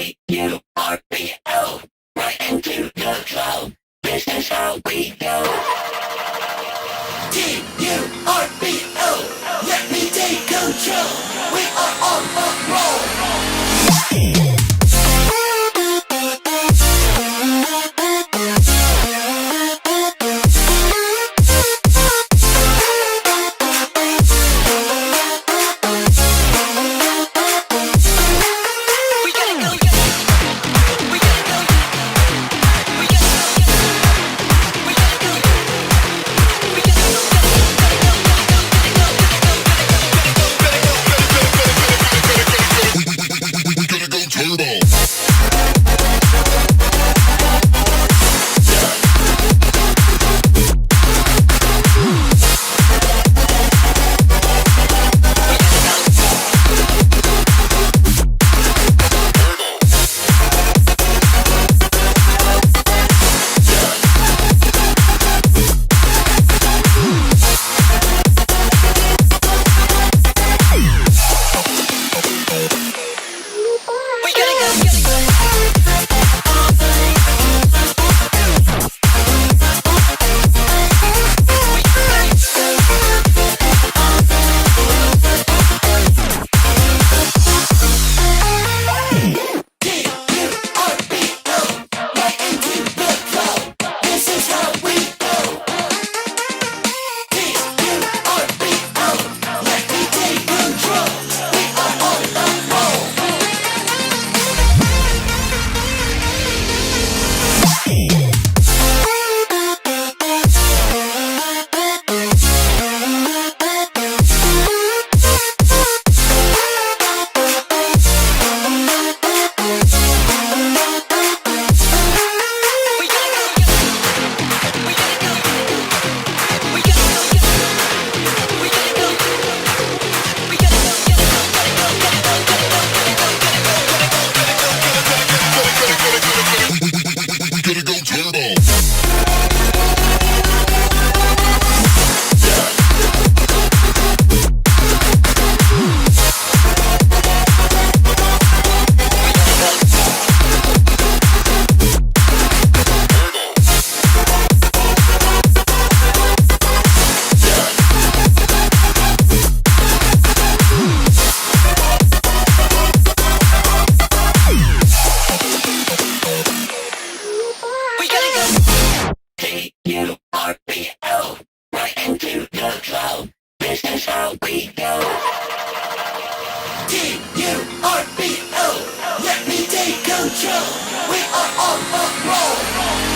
T-U-R-P-O, right into the flow. This is how we go. T-U-R-P-O, let me take control. We are on a roll. T-U-R-P-O, right into the flow. This is how we go. T-U-R-P-O, let me take control. We are on a roll.